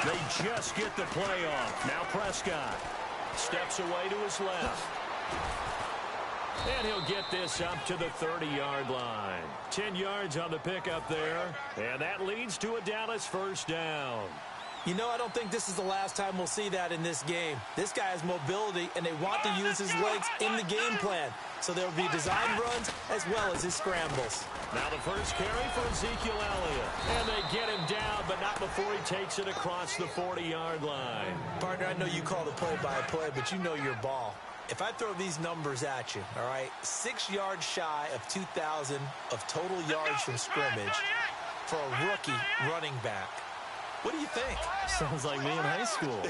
They just get the play off. Now Prescott steps away to his left. And he'll get this up to the 30-yard line. 10 yards on the pickup there. And that leads to a Dallas first down. You know, I don't think this is the last time we'll see that in this game. This guy has mobility, and they want to use his legs in the game plan. So there will be design runs as well as his scrambles. Now the first carry for Ezekiel Elliott. And they get him down, but not before he takes it across the 40-yard line. Partner, I know you call the play-by-play, but you know your ball. If I throw these numbers at you, all right, 6 yards shy of 2,000 of total yards from scrimmage for a rookie running back. What do you think? Sounds like me in high school.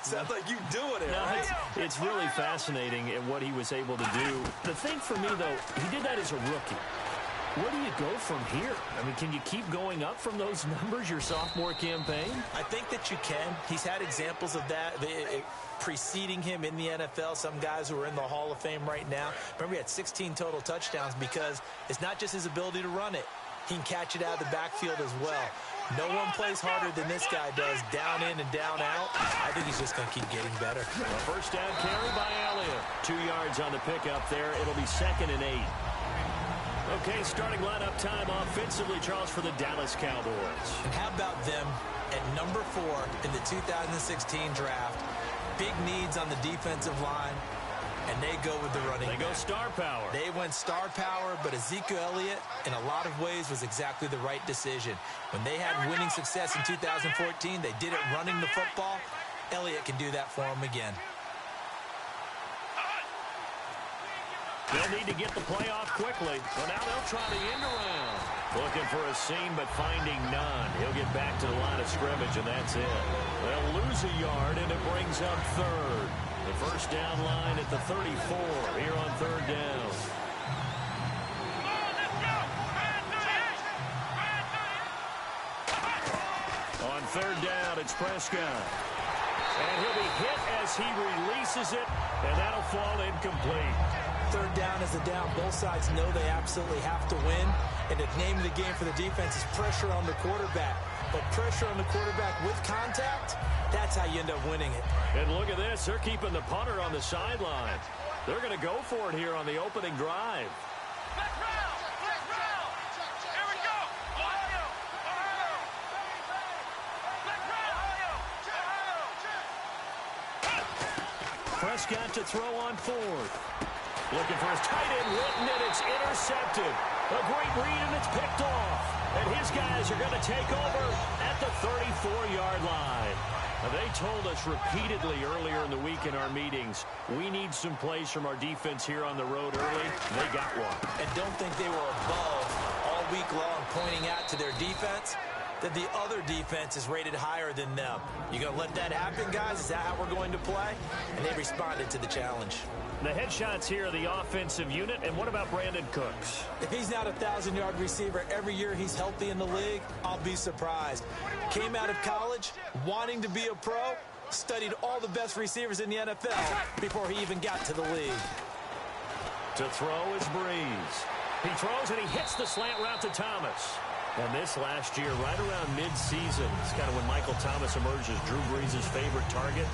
Sounds like you doing it, right? It's really fascinating at what he was able to do. The thing for me, though, he did that as a rookie. Where do you go from here? I mean, can you keep going up from those numbers your sophomore campaign? I think that you can. He's had examples of that preceding him in the NFL. Some guys who are in the Hall of Fame right now. Remember, he had 16 total touchdowns because it's not just his ability to run it. He can catch it out of the backfield as well. No one plays harder than this guy does, down in and down out. I think he's just going to keep getting better. A first down carry by Elliott. 2 yards on the pickup there. It'll be 2nd and 8. Okay, starting lineup time offensively, Charles, for the Dallas Cowboys. And how about them at number 4 in the 2016 draft? Big needs on the defensive line. And they go with the running back. They go star power. They went star power, but Ezekiel Elliott, in a lot of ways, was exactly the right decision. When they had winning success in 2014, they did it running the football. Elliott can do that for them again. They'll need to get the play off quickly. Well, now they'll try the end around. Looking for a seam, but finding none. He'll get back to the line of scrimmage, and that's it. They'll lose a yard, and it brings up 3rd. The first down line at the 34 here on 3rd down. On 3rd down, it's Prescott. And he'll be hit as he releases it, and that'll fall incomplete. 3rd down is a down. Both sides know they absolutely have to win. And the name of the game for the defense is pressure on the quarterback. But pressure on the quarterback with contact, that's how you end up winning it. And look at this. They're keeping the punter on the sideline. They're going to go for it here on the opening drive. Here we go. Prescott to throw on 4th. Looking for his tight end, Witten, and it's intercepted. A great read, and it's picked off. And his guys are going to take over at the 34-yard line. Now, they told us repeatedly earlier in the week in our meetings, we need some plays from our defense here on the road early. They got one. And don't think they were above all week long pointing out to their defense that the other defense is rated higher than them. You going to let that happen, guys? Is that how we're going to play? And they responded to the challenge. The headshots here are the offensive unit. And what about Brandon Cooks? If he's not a 1,000-yard receiver every year he's healthy in the league, I'll be surprised. Came out of college wanting to be a pro, studied all the best receivers in the NFL before he even got to the league. To throw is Breeze. He throws and he hits the slant route to Thomas. And this last year, right around mid-season, it's kind of when Michael Thomas emerged as Drew Brees' favorite target.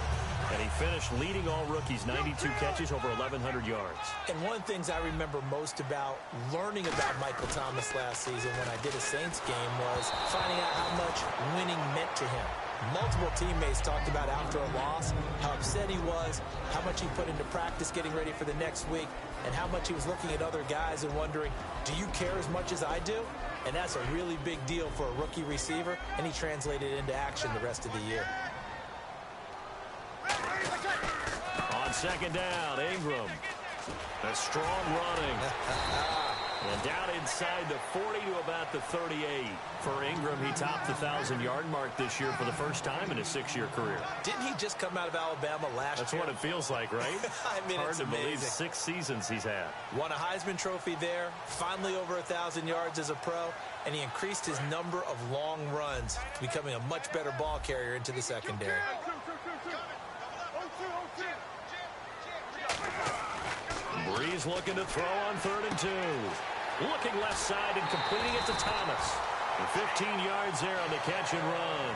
And he finished leading all rookies, 92 catches, over 1,100 yards. And one of the things I remember most about learning about Michael Thomas last season when I did a Saints game was finding out how much winning meant to him. Multiple teammates talked about after a loss, how upset he was, how much he put into practice getting ready for the next week, and how much he was looking at other guys and wondering, do you care as much as I do? And that's a really big deal for a rookie receiver, and he translated it into action the rest of the year. On 2nd down, Ingram. A strong running. And down inside the 40 to about the 38. For Ingram, he topped the 1,000-yard mark this year for the first time in his 6-year career. Didn't he just come out of Alabama last year? That's what it feels like, right? I mean, hard it's to amazing. believe 6 seasons he's had. Won a Heisman Trophy there, finally over 1,000 yards as a pro, and he increased his number of long runs, becoming a much better ball carrier into the secondary. Breeze looking to throw on 3rd and 2. Looking left side and completing it to Thomas. And 15 yards there on the catch and run.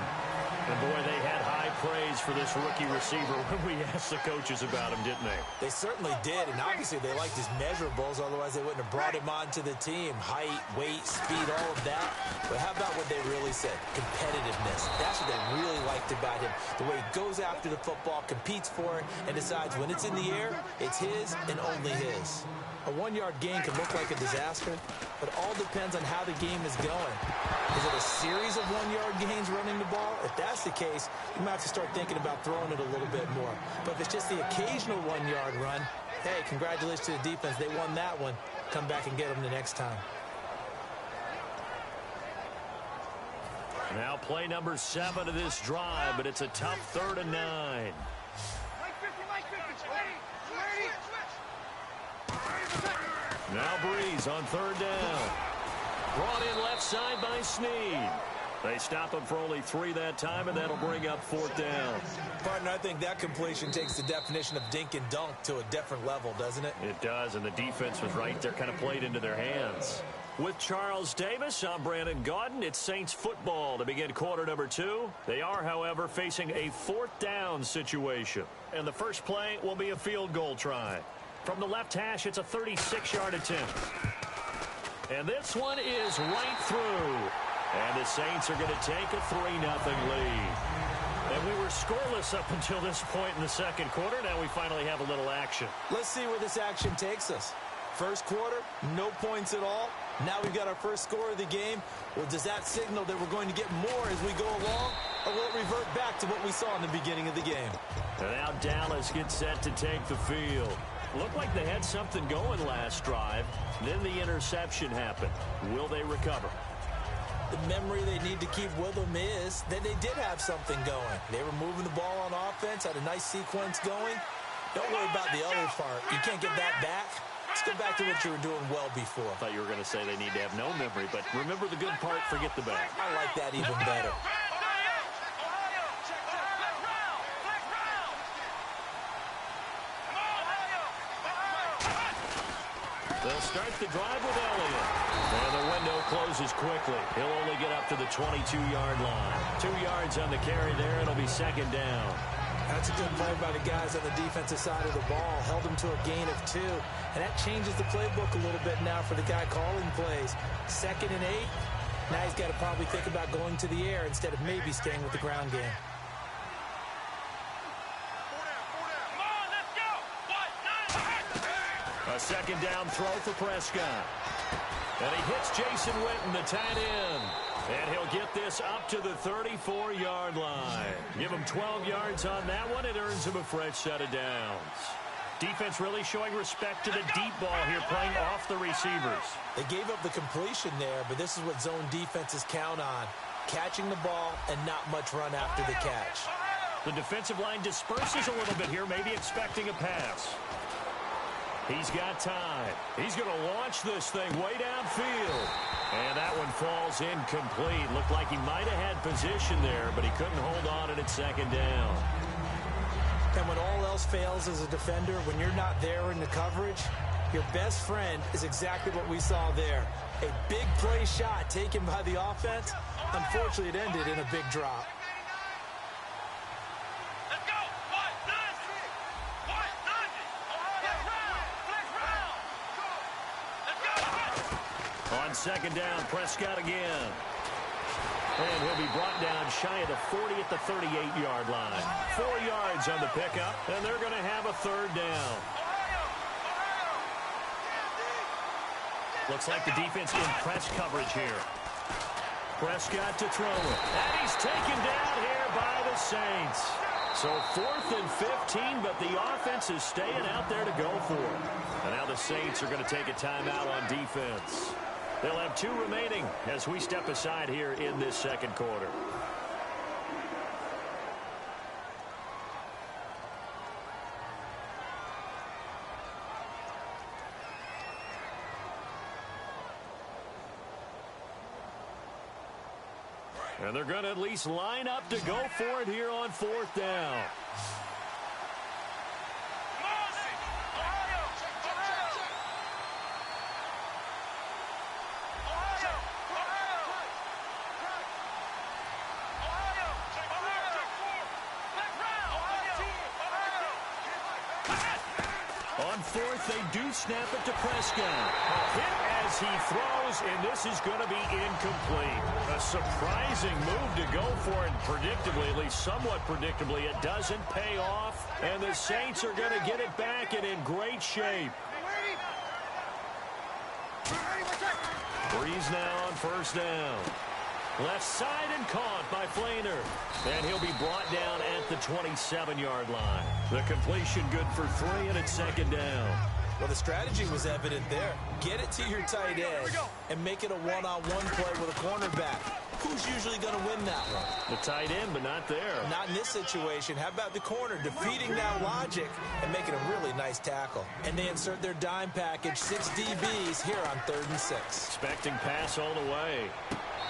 And, boy, they had high praise for this rookie receiver when we asked the coaches about him, didn't they? They certainly did, and obviously they liked his measurables, otherwise they wouldn't have brought him onto the team. Height, weight, speed, all of that. But how about what they really said? Competitiveness. That's what they really liked about him. The way he goes after the football, competes for it, and decides when it's in the air, it's his and only his. A one-yard gain can look like a disaster, but all depends on how the game is going. Is it a series of one-yard gains running the ball? If that's the case, you might have to start thinking about throwing it a little bit more. But if it's just the occasional one-yard run, hey, congratulations to the defense. They won that one. Come back and get them the next time. Now play number 7 of this drive, but it's a tough 3rd and 9. Now Breeze on 3rd down. Brought in left side by Snead. They stop him for only 3 that time, and that'll bring up 4th down. Partner, I think that completion takes the definition of dink and dunk to a different level, doesn't it? It does, and the defense was right there, kind of played into their hands. With Charles Davis, I'm Brandon Gaudin. It's Saints football to begin quarter number 2. They are, however, facing a 4th down situation. And the first play will be a field goal try. From the left hash, it's a 36-yard attempt. And this one is right through. And the Saints are going to take a 3-0 lead. And we were scoreless up until this point in the second quarter. Now we finally have a little action. Let's see where this action takes us. First quarter, no points at all. Now we've got our first score of the game. Well, does that signal that we're going to get more as we go along? Or will it revert back to what we saw in the beginning of the game? And now Dallas gets set to take the field. Looked like they had something going last drive. Then the interception happened. Will they recover? The memory they need to keep with them is that they did have something going. They were moving the ball on offense, had a nice sequence going. Don't worry about the other part. You can't get that back. Let's go back to what you were doing well before. I thought you were going to say they need to have no memory, but remember the good part, forget the bad. I like that even better. They'll start the drive with Elliott. And the window closes quickly. He'll only get up to the 22-yard line. 2 yards on the carry there. It'll be 2nd down. That's a good play by the guys on the defensive side of the ball. Held them to a gain of 2. And that changes the playbook a little bit now for the guy calling plays. 2nd and 8. Now he's got to probably think about going to the air instead of maybe staying with the ground game. A 2nd down throw for Prescott. And he hits Jason Witten, the tight end. And he'll get this up to the 34-yard line. Give him 12 yards on that one. It earns him a fresh set of downs. Defense really showing respect to the deep ball here, playing off the receivers. They gave up the completion there, but this is what zone defenses count on. Catching the ball and not much run after the catch. The defensive line disperses a little bit here, maybe expecting a pass. He's got time. He's going to launch this thing way downfield. And that one falls incomplete. Looked like he might have had position there, but he couldn't hold on and it's 2nd down. And when all else fails as a defender, when you're not there in the coverage, your best friend is exactly what we saw there. A big play shot taken by the offense. Unfortunately, it ended in a big drop. On 2nd down, Prescott again. And he'll be brought down shy of the 40 at the 38-yard line. 4 yards on the pickup, and they're going to have a 3rd down. Looks like the defense in press coverage here. Prescott to throw it. And he's taken down here by the Saints. So 4th and 15, but the offense is staying out there to go for it. And now the Saints are going to take a timeout on defense. They'll have 2 remaining as we step aside here in this second quarter. And they're going to at least line up to go for it here on 4th down. fourth, they do snap it to Prescott. Hit as he throws, and this is going to be incomplete. A surprising move to go for it, predictably, at least somewhat predictably. It doesn't pay off, and the Saints are going to get it back and in great shape. Breeze now on first down. Left side and caught by Flainer. And he'll be brought down at the 27-yard line. The completion good for 3, and it's second down. Well, the strategy was evident there. Get it to your tight end and make it a one-on-one play with a cornerback. Who's usually going to win that one? The tight end, but not there. Not in this situation. How about the corner defeating that logic and making a really nice tackle? And they insert their dime package, 6 DBs here on 3rd and 6. Expecting pass all the way.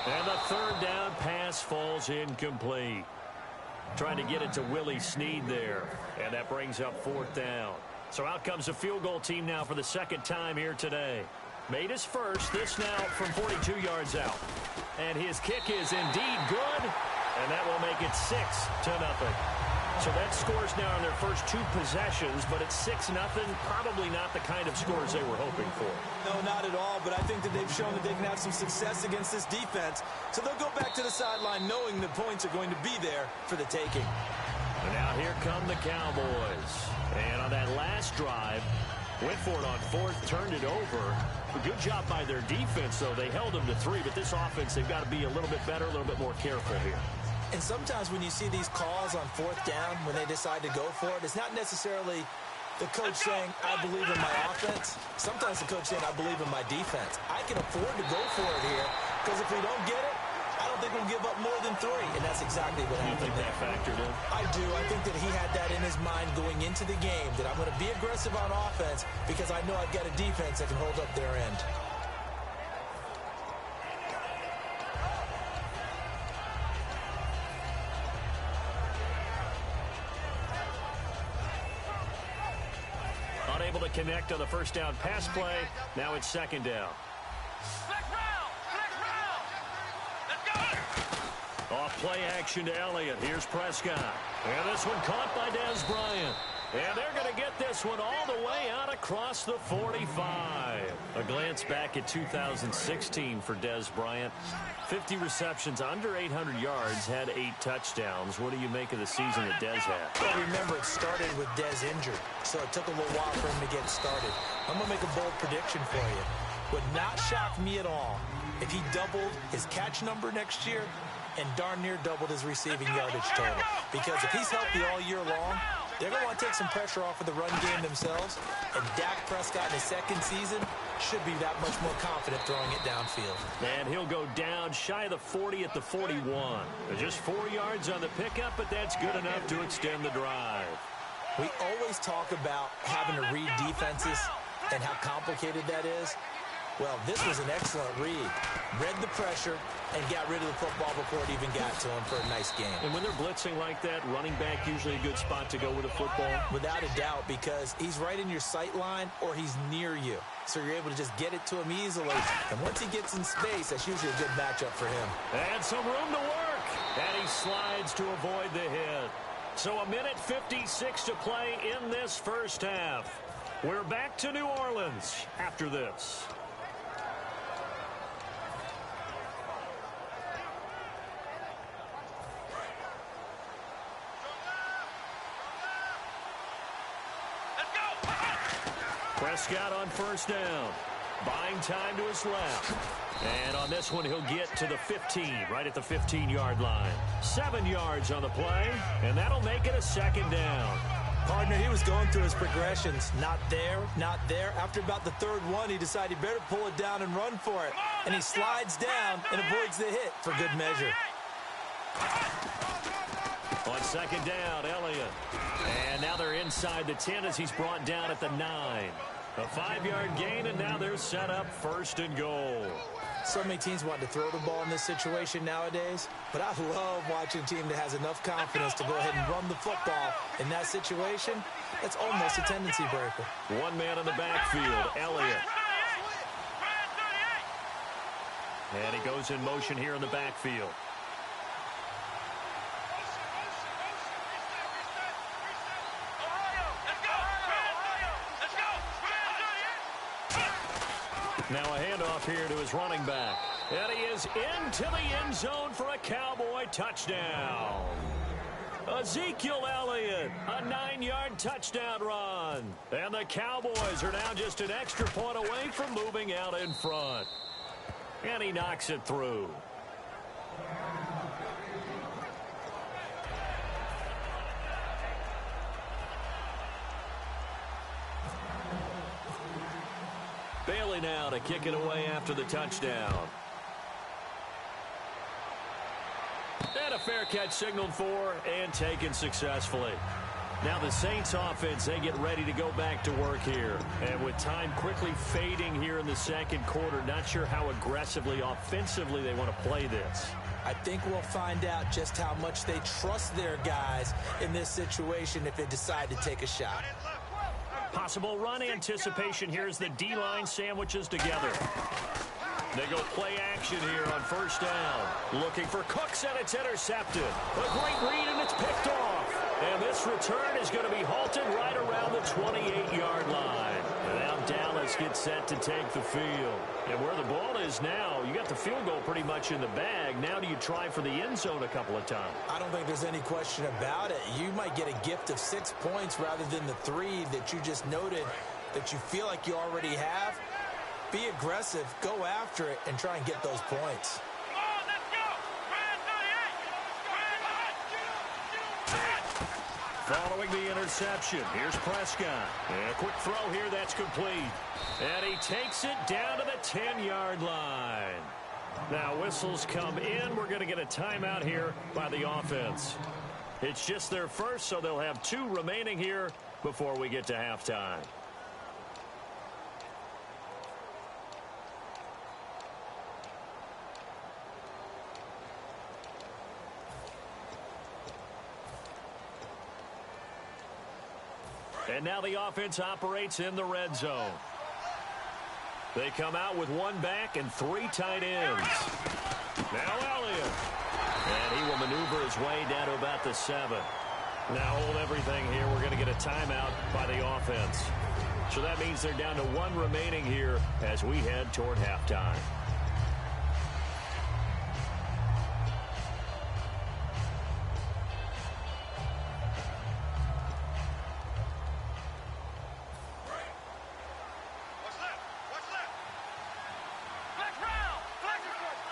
And the third down pass falls incomplete. Trying to get it to Willie Snead there. And that brings up 4th down. So out comes a field goal team now for the second time here today. Made his first, this now from 42 yards out. And his kick is indeed good. And that will make it 6-0. So that scores now in their first 2 possessions, but it's 6-0. Probably not the kind of scores they were hoping for. No, not at all, but I think that they've shown that they can have some success against this defense. So they'll go back to the sideline knowing the points are going to be there for the taking. And now here come the Cowboys. And on that last drive, went for it on 4th, turned it over. A good job by their defense, though. They held them to 3, but this offense, they've got to be a little bit better, a little bit more careful here. And sometimes when you see these calls on 4th down, when they decide to go for it, it's not necessarily the coach saying, I believe in my offense. Sometimes the coach saying, I believe in my defense. I can afford to go for it here, because if we don't get it, I don't think we'll give up more than 3. And that's exactly what happened. You think that factored in? I do. I think that he had that in his mind going into the game, that I'm going to be aggressive on offense because I know I've got a defense that can hold up their end. Unable to connect on the first down pass play. Now it's second down. Off play action to Elliott. Here's Prescott. And this one caught by Dez Bryant. And they're going to get this one all the way out across the 45. A glance back at 2016 for Dez Bryant. 50 receptions, under 800 yards, had 8 touchdowns. What do you make of the season that Dez had? Well, remember, it started with Dez injured, so it took a little while for him to get started. I'm going to make a bold prediction for you. Would not shock me at all if he doubled his catch number next year and darn near doubled his receiving yardage total. Because if he's healthy all year long, they're going to want to take some pressure off of the run game themselves, and Dak Prescott in his second season should be that much more confident throwing it downfield. And he'll go down shy of the 40 at the 41. Just 4 yards on the pickup, but that's good enough to extend the drive. We always talk about having to read defenses and how complicated that is. Well, this was an excellent read. Read the pressure and got rid of the football before it even got to him for a nice game. And when they're blitzing like that, running back usually a good spot to go with a football? Without a doubt, because he's right in your sight line or he's near you. So you're able to just get it to him easily. And once he gets in space, that's usually a good matchup for him. And some room to work. And he slides to avoid the hit. So 1:56 to play in this first half. We're back to New Orleans after this. Prescott on first down. Buying time to his left. And on this one, he'll get to the 15, right at the 15-yard line. 7 yards on the play, and that'll make it a second down. Partner, he was going through his progressions. Not there, not there. After about the third one, he decided he better pull it down and run for it. And he slides down and avoids the hit for good measure. On second down, Elliott. And now they're inside the 10 as he's brought down at the 9. A 5-yard gain, and now they're set up first and goal. So many teams want to throw the ball in this situation nowadays, but I love watching a team that has enough confidence to go ahead and run the football in that situation. That's almost a tendency breaker. One man in the backfield, Elliott. And he goes in motion here in the backfield. Now a handoff here to his running back. And he is into the end zone for a Cowboy touchdown. Ezekiel Elliott, a 9-yard touchdown run. And the Cowboys are now just an extra point away from moving out in front. And he knocks it through. Bailey now to kick it away after the touchdown. And a fair catch signaled for and taken successfully. Now the Saints offense, they get ready to go back to work here. And with time quickly fading here in the second quarter, not sure how aggressively, offensively they want to play this. I think we'll find out just how much they trust their guys in this situation if they decide to take a shot. Possible run anticipation here as the D-line sandwiches together. They go play action here on first down. Looking for Cooks, and it's intercepted. A great read, and it's picked off. And this return is going to be halted right around the 28-yard line. And now Dallas gets set to take the field. And where the ball is now, you got the field goal pretty much in the bag. Now do you try for the end zone a couple of times? I don't think there's any question about it. You might get a gift of 6 points rather than the 3 that you just noted that you feel like you already have. Be aggressive, go after it, and try and get those points. Following the interception, here's Prescott. And a quick throw here, that's complete. And he takes it down to the 10-yard line. Now whistles come in. We're going to get a timeout here by the offense. It's just their first, so they'll have 2 remaining here before we get to halftime. And now the offense operates in the red zone. They come out with 1 back and 3 tight ends. Now Elliott. And he will maneuver his way down to about the 7. Now hold everything here. We're going to get a timeout by the offense. So that means they're down to 1 remaining here as we head toward halftime.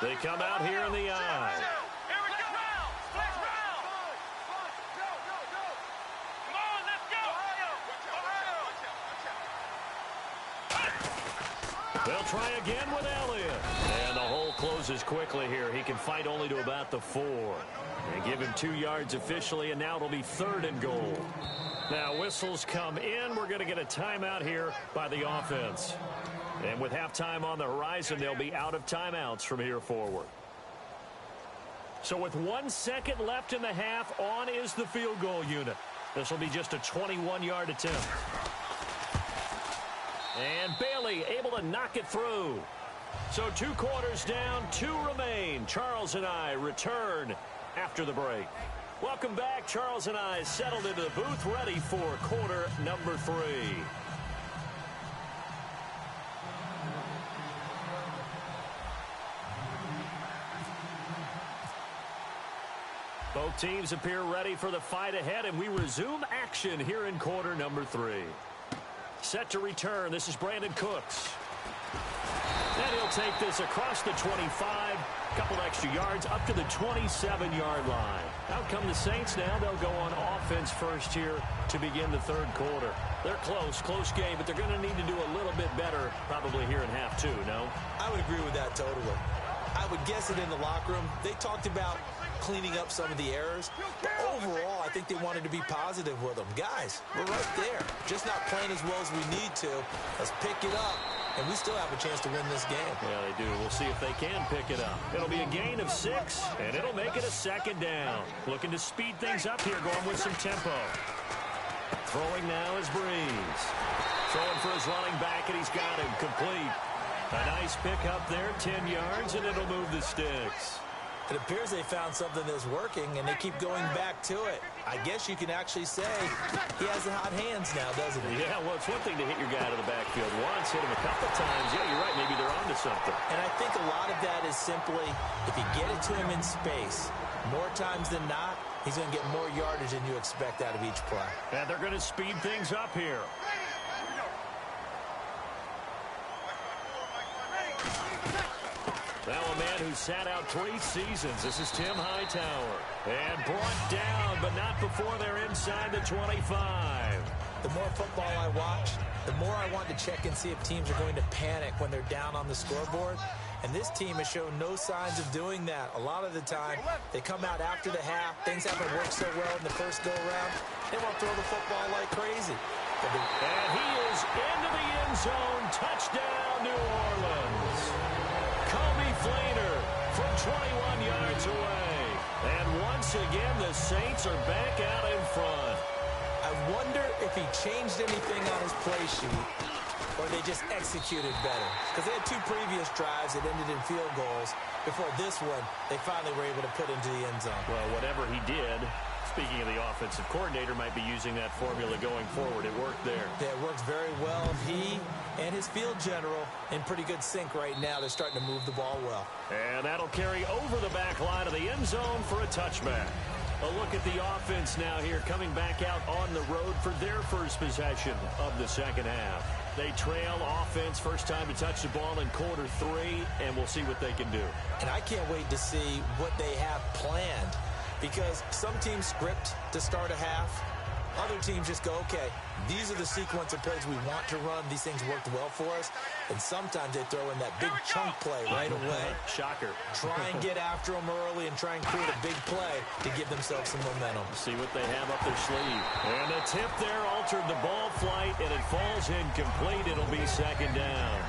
They come out here in the eye. They'll try again with Elliott. And the hole closes quickly here. He can fight only to about the 4. They give him 2 yards officially, and now it'll be 3rd and goal. Now whistles come in. We're going to get a timeout here by the offense. And with halftime on the horizon, they'll be out of timeouts from here forward. So with 1 second left in the half, on is the field goal unit. This will be just a 21-yard attempt. And Bailey able to knock it through. So 2 quarters down, 2 remain. Charles and I return after the break. Welcome back. Charles and I settled into the booth, ready for quarter number 3. Both teams appear ready for the fight ahead, and we resume action here in quarter number 3. Set to return. This is Brandon Cooks. And he'll take this across the 25, couple extra yards, up to the 27-yard line. Out come the Saints now. They'll go on offense first here to begin the 3rd quarter. They're close game, but they're going to need to do a little bit better probably here in half 2, no? I would agree with that totally. I would guess it in the locker room. They talked about cleaning up some of the errors, but overall, I think they wanted to be positive with them. Guys, we're right there. Just not playing as well as we need to. Let's pick it up, and we still have a chance to win this game. Yeah, they do. We'll see if they can pick it up. It'll be a gain of 6, and it'll make it a 2nd down. Looking to speed things up here, going with some tempo. Throwing now is Breeze. Throwing for his running back, and he's got him complete. A nice pick up there, 10 yards, and it'll move the sticks. It appears they found something that's working, and they keep going back to it. I guess you can actually say he has the hot hands now, doesn't he? Yeah, well, it's one thing to hit your guy to the backfield once, hit him a couple times. Yeah, you're right. Maybe they're onto something. And I think a lot of that is simply if you get it to him in space, more times than not, he's going to get more yardage than you expect out of each play. And they're going to speed things up here. Now a man who sat out 3 seasons. This is Tim Hightower. And brought down, but not before they're inside the 25. The more football I watch, the more I want to check and see if teams are going to panic when they're down on the scoreboard. And this team has shown no signs of doing that. A lot of the time, they come out after the half. Things haven't worked so well in the first go-around. They want to throw the football like crazy. And he is into the end zone. Touchdown, New Orleans. Kobe Fleener from 21 yards away. And once again, the Saints are back out in front. I wonder if he changed anything on his play sheet or they just executed better. Because they had 2 previous drives that ended in field goals. Before this one, they finally were able to put into the end zone. Well, whatever he did, speaking of the offensive coordinator, might be using that formula going forward. It worked there. Yeah, it works very well. He and his field general in pretty good sync right now. They're starting to move the ball well. And that'll carry over the back line of the end zone for a touchback. A look at the offense now here, coming back out on the road for their first possession of the second half. They trail offense, first time to touch the ball in quarter 3, and we'll see what they can do. And I can't wait to see what they have planned, because some teams script to start a half. Other teams just go, okay, these are the sequence of plays we want to run. These things worked well for us. And sometimes they throw in that big chunk play right away. Shocker. Try and get after them early and try and create a big play to give themselves some momentum. See what they have up their sleeve. And the tip there altered the ball flight, and it falls incomplete. It'll be second down.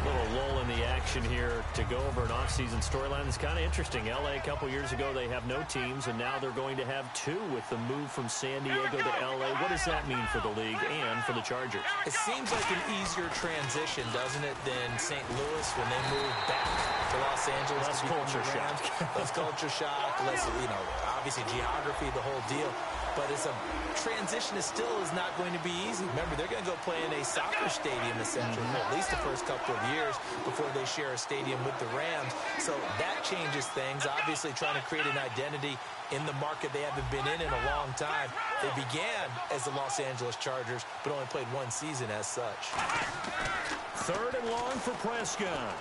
Little lull in the action here to go over an offseason storyline. It's kind of interesting. L.A. a couple years ago, they have no teams, and now they're going to have 2 with the move from San Diego to L.A. What does that mean for the league and for the Chargers? It seems like an easier transition, doesn't it, than St. Louis when they moved back to Los Angeles. Less culture shock. Less culture shock, less, obviously geography, the whole deal. But it's a transition that still is not going to be easy. Remember, they're going to go play in a soccer stadium, essentially, at least the first couple of years before they share a stadium with the Rams. So that changes things. Obviously, trying to create an identity in the market they haven't been in a long time. They began as the Los Angeles Chargers, but only played 1 season as such. 3rd and long for Prescott.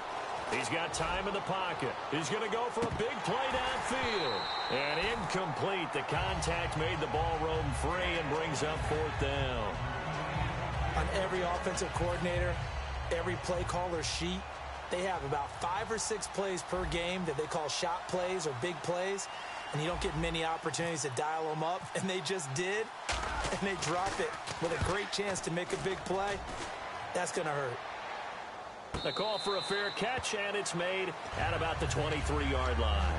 He's got time in the pocket. He's going to go for a big play downfield. And incomplete. The contact made the ball roam free and brings up 4th down. On every offensive coordinator, every play caller sheet, they have about 5 or 6 plays per game that they call shot plays or big plays. And you don't get many opportunities to dial them up. And they just did. And they dropped it with a great chance to make a big play. That's going to hurt. The call for a fair catch, and it's made at about the 23-yard line.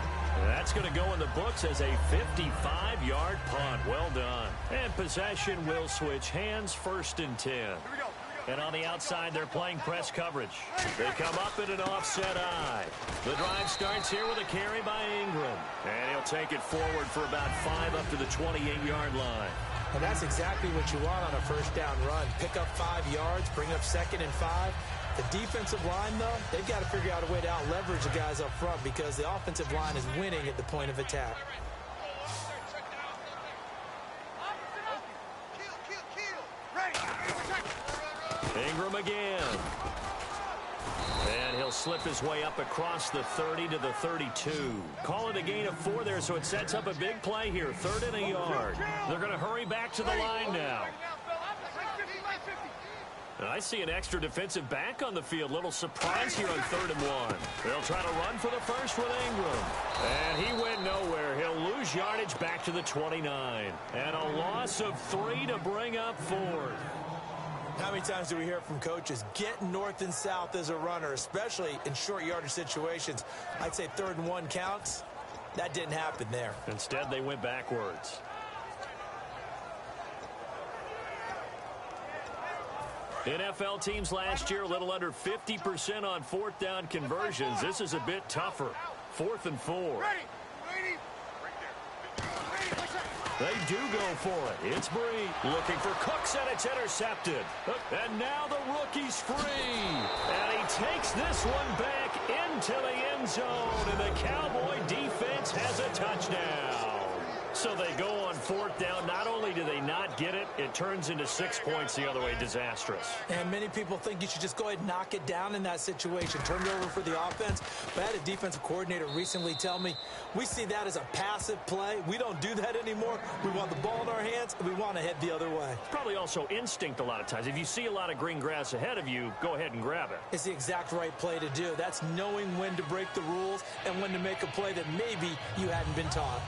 That's going to go in the books as a 55-yard punt. Well done. And possession will switch hands, 1st and 10. And on the outside, they're playing press coverage. They come up in an offset eye. The drive starts here with a carry by Ingram. And he'll take it forward for about 5 up to the 28-yard line. And that's exactly what you want on a first down run. Pick up 5 yards, bring up 2nd and 5. The defensive line, though, they've got to figure out a way to out-leverage the guys up front because the offensive line is winning at the point of attack. Ingram again. And he'll slip his way up across the 30 to the 32. Call it a gain of 4 there, so it sets up a big play here. 3rd and a yard. They're going to hurry back to the line now. I see an extra defensive back on the field. Little surprise here on 3rd and 1. They'll try to run for the first with Ingram. And he went nowhere. He'll lose yardage back to the 29. And a loss of 3 to bring up 4th. How many times do we hear from coaches, get north and south as a runner, especially in short yardage situations? I'd say 3rd and 1 counts. That didn't happen there. Instead, they went backwards. NFL teams last year a little under 50% on 4th down conversions. This is a bit tougher. 4th and 4. They do go for it. It's Bree looking for Cooks, and it's intercepted. And now the rookie's free. And he takes this one back into the end zone, and the Cowboy defense has a touchdown. So they go on 4th down. Not only do they not get it, it turns into 6 points the other way. Disastrous. And many people think you should just go ahead and knock it down in that situation. Turn it over for the offense. But I had a defensive coordinator recently tell me, we see that as a passive play. We don't do that anymore. We want the ball in our hands, and we want to head the other way. It's probably also instinct a lot of times. If you see a lot of green grass ahead of you, go ahead and grab it. It's the exact right play to do. That's knowing when to break the rules and when to make a play that maybe you hadn't been taught.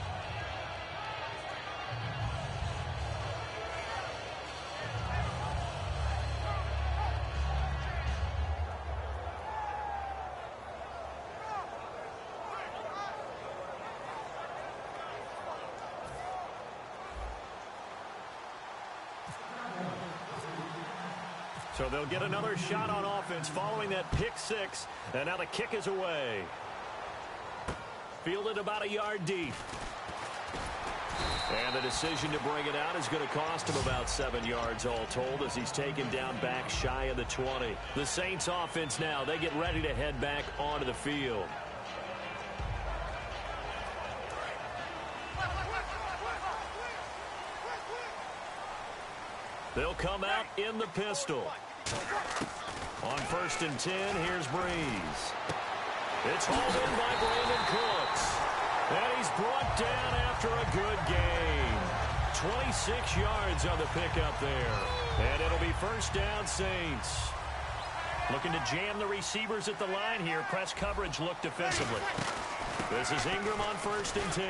So they'll get another shot on offense following that pick 6. And now the kick is away. Fielded about a yard deep. And the decision to bring it out is going to cost him about 7 yards all told as he's taken down back shy of the 20. The Saints offense now, they get ready to head back onto the field. They'll come out in the pistol. On 1st and 10, here's Breeze. It's hauled in by Brandon Cooks. And he's brought down after a good game. 26 yards on the pickup there. And it'll be 1st down Saints. Looking to jam the receivers at the line here. Press coverage look defensively. This is Ingram on 1st and 10.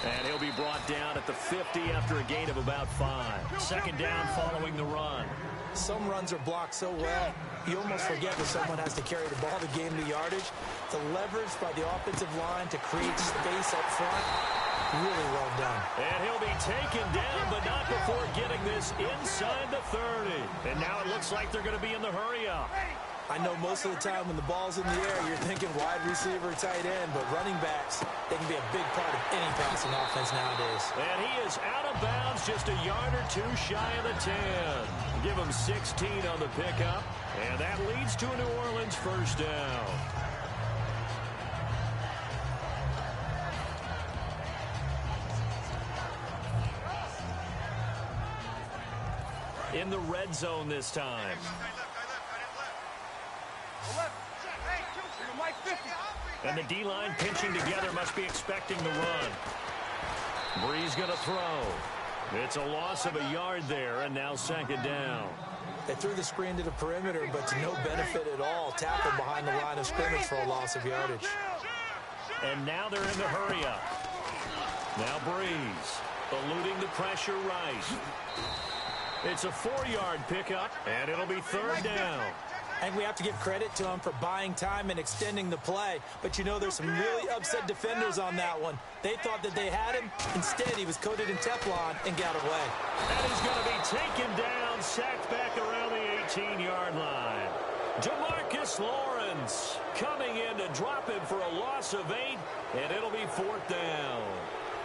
And he'll be brought down at the 50 after a gain of about 5. 2nd down following the run. Some runs are blocked so well, you almost forget that someone has to carry the ball to gain the yardage. The leverage by the offensive line to create space up front, really well done. And he'll be taken down, but not before getting this inside the 30. And now it looks like they're going to be in the hurry-up. I know most of the time when the ball's in the air, you're thinking wide receiver, tight end, but running backs, they can be a big part of any passing offense nowadays. And he is out of bounds just a yard or 2 shy of the 10. Give him 16 on the pickup, and that leads to a New Orleans 1st down. In the red zone this time. And the D-line pinching together must be expecting the run. Breeze going to throw. It's a loss of a yard there, and now 2nd down. They threw the screen to the perimeter, but to no benefit at all. Tackled behind the line of scrimmage for a loss of yardage. And now they're in the hurry-up. Now Breeze, eluding the pressure right. It's a 4-yard pickup, and it'll be 3rd down. And we have to give credit to him for buying time and extending the play. But you know, there's some really upset defenders on that one. They thought that they had him. Instead, he was coated in Teflon and got away. And he's going to be taken down, sacked back around the 18-yard line. DeMarcus Lawrence coming in to drop him for a loss of 8, and it'll be 4th down.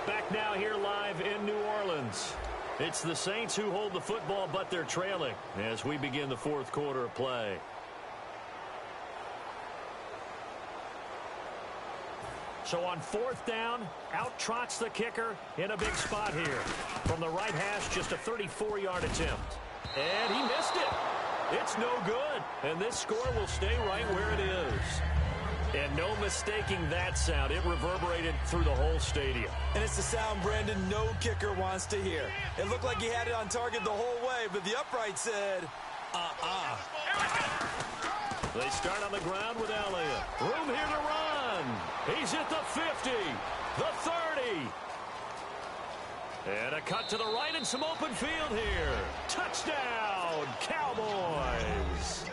Back now here live in New Orleans. It's the Saints who hold the football, but they're trailing as we begin the 4th quarter of play. So on 4th down, out trots the kicker in a big spot here. From the right hash, just a 34-yard attempt. And he missed it. It's no good. And this score will stay right where it is. And no mistaking that sound. It reverberated through the whole stadium. And it's the sound, Brandon, no kicker wants to hear. It looked like he had it on target the whole way, but the upright said, They start on the ground with Elliott. Room here to run. He's at the 50, the 30. And a cut to the right and some open field here. Touchdown, Cowboys.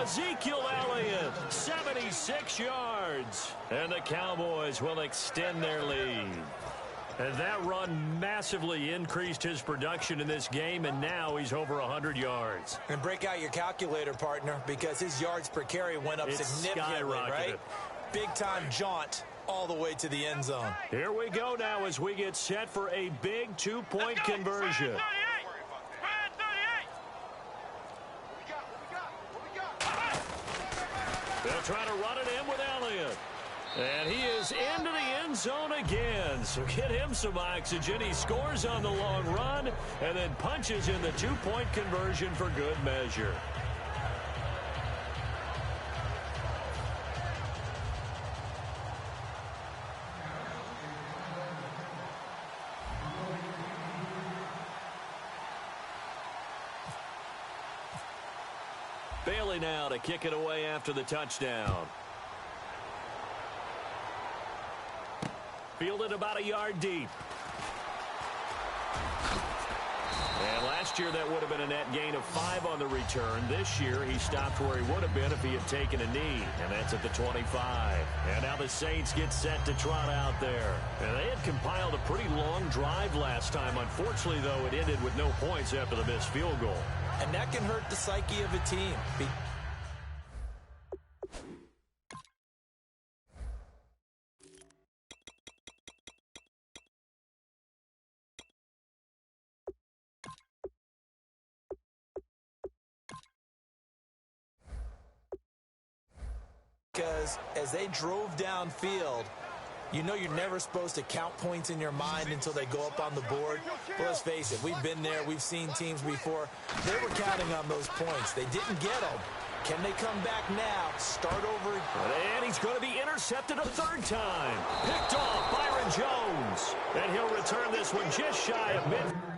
Ezekiel Elliott, 76 yards. And the Cowboys will extend their lead. And that run massively increased his production in this game, and now he's over 100 yards. And break out your calculator, partner, because his yards per carry went up significantly, right? Big-time jaunt all the way to the end zone. Here we go now as we get set for a big two-point conversion. They'll try to run it in with Elliott. And he is into the end zone again. So get him some oxygen. He scores on the long run and then punches in the two-point conversion for good measure. Bailey now to kick it away after the touchdown. Fielded about a yard deep. And last year that would have been a net gain of 5 on the return. This year he stopped where he would have been if he had taken a knee. And that's at the 25. And now the Saints get set to trot out there. And they had compiled a pretty long drive last time. Unfortunately, though, it ended with no points after the missed field goal. And that can hurt the psyche of a team. Because as they drove downfield, you know you're never supposed to count points in your mind until they go up on the board. But let's face it, we've been there. We've seen teams before. They were counting on those points. They didn't get them. Can they come back now? Start over. And he's going to be intercepted a third time. Picked off Byron Jones. And he'll return this one just shy of mid.